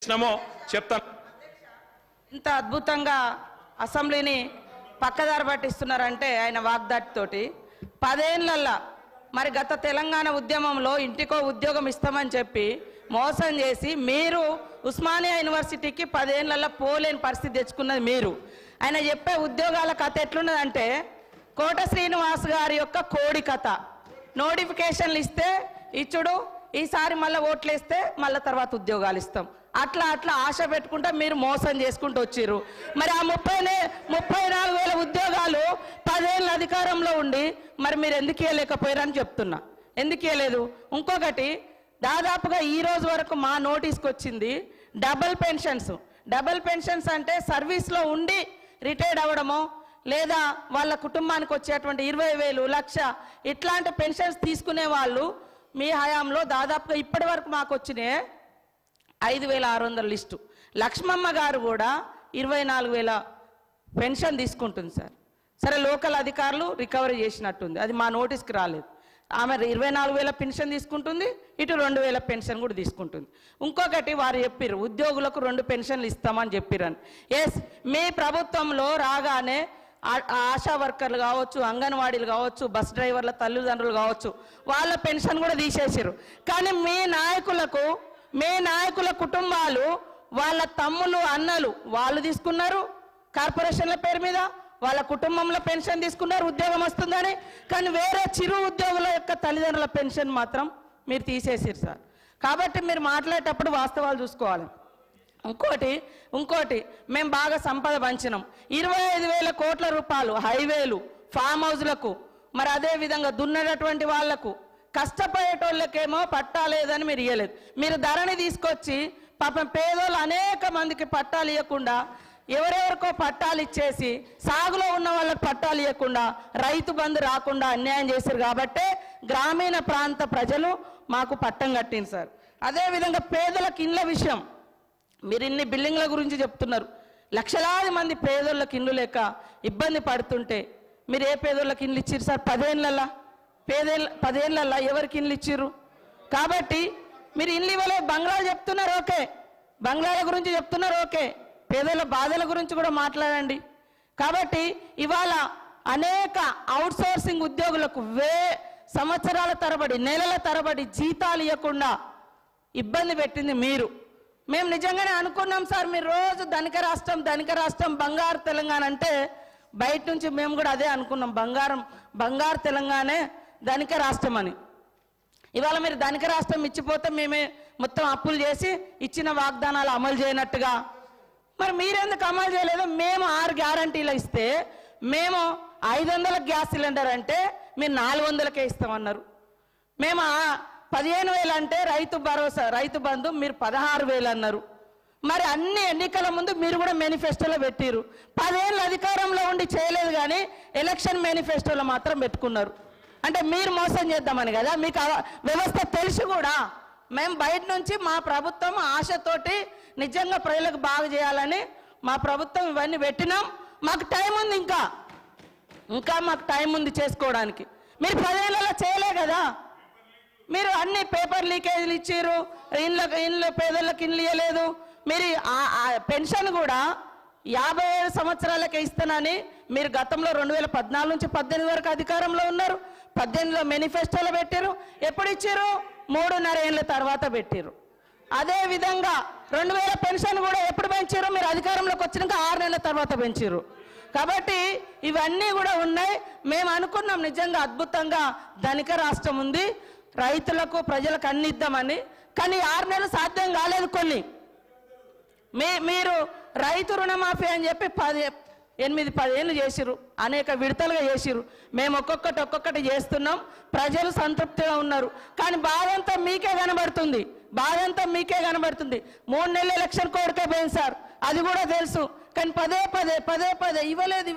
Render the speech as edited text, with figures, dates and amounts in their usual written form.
ఇచ్చినామో చెప్తాను. ఇంత అద్భుతంగా అసెంబ్లీని పక్కదారి పట్టిస్తున్నారంటే ఆయన వాగ్దాటితోటి 10 ఏళ్లల్లా మరి గత తెలంగాణ ఉద్యమంలో ఇంటికో ఉద్యోగం ఇస్తామని చెప్పి మోసం చేసి మీరు ఉస్మానియా యూనివర్సిటీకి 10 ఏళ్లల్లా పోలేని పరిస్థితి తెచ్చుకున్నది మీరు. ఆయన చెప్పే ఉద్యోగాల కథ ఎట్లున్నదంటే కోట శ్రీనివాస్ గారి యొక్క కోడి కథ. నోటిఫికేషన్లు ఇస్తే ఇచ్చుడు, ఈసారి మళ్ళీ ఓట్లు వేస్తే మళ్ళీ తర్వాత ఉద్యోగాలు ఇస్తాం, అట్లా అట్లా ఆశ పెట్టుకుంటా మీరు మోసం చేసుకుంటూ వచ్చిర్రు. మరి ఆ 34,000 ఉద్యోగాలు 10 ఏళ్ళ అధికారంలో ఉండి మరి మీరు ఎందుకు ఇవ్వలేకపోయారని చెప్తున్నా. ఎందుకు ఇవ్వలేదు? ఇంకొకటి, దాదాపుగా ఈ రోజు వరకు మా నోటీస్కి వచ్చింది డబుల్ పెన్షన్స్. డబుల్ పెన్షన్స్ అంటే సర్వీస్లో ఉండి రిటైర్డ్ అవ్వడమో లేదా వాళ్ళ కుటుంబానికి వచ్చేటువంటి 20,000, 1,00,000 ఇట్లాంటి పెన్షన్స్ తీసుకునే వాళ్ళు మీ హయాంలో దాదాపుగా ఇప్పటి వరకు మాకు వచ్చినాయి 5,600 లిస్టు. లక్ష్మమ్మ గారు కూడా 24,000 పెన్షన్ తీసుకుంటుంది సార్. సరే, లోకల్ అధికారులు రికవరీ చేసినట్టుంది, అది మా నోటీస్కి రాలేదు. ఆమె 24,000 పెన్షన్ తీసుకుంటుంది, ఇటు 2,000 పెన్షన్ కూడా తీసుకుంటుంది. ఇంకొకటి, వారు చెప్పారు ఉద్యోగులకు 2 పెన్షన్లు ఇస్తామని చెప్పారని. ఎస్, మీ ప్రభుత్వంలో రాగానే ఆశా వర్కర్లు కావచ్చు, అంగన్వాడీలు కావచ్చు, బస్ డ్రైవర్ల తల్లిదండ్రులు కావచ్చు, వాళ్ళ పెన్షన్ కూడా తీసేసారు. కానీ మీ నాయకుల కుటుంబాలు, వాళ్ళ తమ్ములు అన్నలు వాళ్ళు తీసుకున్నారు కార్పొరేషన్ల పేరు మీద, వాళ్ళ కుటుంబంలో పెన్షన్ తీసుకున్నారు ఉద్యోగం వస్తుందని. కానీ వేరే చిరు ఉద్యోగుల యొక్క తల్లిదండ్రుల పెన్షన్ మాత్రం మీరు తీసేసారు సార్. కాబట్టి మీరు మాట్లాడేటప్పుడు వాస్తవాలు చూసుకోవాలి. ఇంకోటి మేము బాగా సంపద పంచినాం. 25,000 కోట్ల రూపాయలు హైవేలు, ఫామ్ హౌస్లకు, మరి అదేవిధంగా దున్నటువంటి వాళ్లకు, కష్టపడేటోళ్ళకేమో పట్టాలేదని మీరు ఇవ్వలేదు. మీరు ధరని తీసుకొచ్చి పాపం పేదోళ్ళు అనేక మందికి పట్టాలు ఇవ్వకుండా, ఎవరెవరికో పట్టాలు ఇచ్చేసి సాగులో ఉన్న వాళ్ళకి పట్టాలు ఇవ్వకుండా, రైతు బంధు రాకుండా అన్యాయం చేశారు. కాబట్టే గ్రామీణ ప్రాంత ప్రజలు మాకు పట్టం కట్టింది సార్. అదేవిధంగా పేదలకు ఇండ్ల విషయం, మీరు ఇన్ని బిల్డింగ్ల గురించి చెప్తున్నారు. లక్షలాది మంది పేదోళ్ళకి ఇండ్లు లేక ఇబ్బంది పడుతుంటే మీరు ఏ పేదోళ్ళకి ఇండ్లు ఇచ్చిర్రు సార్? 10 ఏళ్ళల్లా ఎవరికి ఇండ్లు ఇచ్చిర్రు? కాబట్టి మీరు ఇండ్లు ఇవ్వలేదు. బంగ్లాలు చెప్తున్నారు, ఓకే, బంగ్లాల గురించి చెప్తున్నారు, ఓకే, పేదల బాధల గురించి కూడా మాట్లాడండి. కాబట్టి ఇవాళ అనేక అవుట్సోర్సింగ్ ఉద్యోగులకు సంవత్సరాల తరబడి, నెలల తరబడి జీతాలు ఇవ్వకుండా ఇబ్బంది పెట్టింది మీరు. మేము నిజంగానే అనుకున్నాం సార్, మీరు రోజు ధనిక రాష్ట్రం బంగారు తెలంగాణ అంటే బయట నుంచి మేము కూడా అదే అనుకున్నాం, బంగారు తెలంగాణే ధనిక రాష్ట్రం అని. ఇవాళ మీరు ధనిక రాష్ట్రం ఇచ్చిపోతే మేమే మొత్తం అప్పులు చేసి ఇచ్చిన వాగ్దానాలు అమలు చేయనట్టుగా, మరి మీరెందుకు అమలు చేయలేదు? మేము 6 గ్యారంటీలు ఇస్తే మేము 500 గ్యాస్ సిలిండర్ అంటే మీరు 400కే ఇస్తామన్నారు. మేము 15,000 అంటే రైతు భరోసా, రైతు బంధు మీరు 16,000 అన్నారు. మరి అన్ని ఎన్నికల ముందు మీరు కూడా మేనిఫెస్టోలో పెట్టిరు. 10 ఏళ్ళు అధికారంలో ఉండి చేయలేదు, కానీ ఎలక్షన్ మేనిఫెస్టోలో మాత్రం పెట్టుకున్నారు. అంటే మీరు మోసం చేద్దామని కదా. మీకు వ్యవస్థ తెలిసి కూడా మేము బయట నుంచి మా ప్రభుత్వం ఆశతోటి నిజంగా ప్రజలకు బాగా చేయాలని మా ప్రభుత్వం ఇవన్నీ పెట్టినాం. మాకు టైం ఉంది, ఇంకా మాకు టైం ఉంది చేసుకోవడానికి. మీరు 10 ఏళ్ళలో చేయలే కదా. మీరు అన్ని పేపర్ లీకేజీలు ఇచ్చారు, ఇండ్ల పేదలకు ఇండ్లు ఇవ్వలేదు. మీరు పెన్షన్ కూడా 57 సంవత్సరాలకే ఇస్తానని మీరు గతంలో 2014 నుంచి 18 వరకు అధికారంలో ఉన్నారు. 18లో మేనిఫెస్టోలో పెట్టారు. ఎప్పుడు ఇచ్చారు? 3.5 ఏళ్ళ తర్వాత పెట్టారు. అదేవిధంగా 2000 పెన్షన్ కూడా ఎప్పుడు పెంచారు? మీరు అధికారంలోకి వచ్చినాక 6 నెలల తర్వాత పెంచారు. కాబట్టి ఇవన్నీ కూడా ఉన్నాయి. మేము అనుకున్నాం నిజంగా అద్భుతంగా ధనిక రాష్ట్రం ఉంది, రైతులకు ప్రజలకు అన్ని ఇద్దామని. కానీ 6 నెలలు సాధ్యం కాలేదు. కొన్ని మీరు రైతు రుణమాఫీ అని చెప్పి 8-10 ఏళ్ళు చేసిరు, అనేక విడతలుగా చేసిరు. మేము ఒక్కొక్కటి చేస్తున్నాం, ప్రజలు సంతృప్తిగా ఉన్నారు. కానీ బాధంతా మీకే కనబడుతుంది, 3 నెలల ఎలక్షన్ కోరికే పోయింది సార్, అది కూడా తెలుసు. కానీ పదే ఇవ్వలేదు.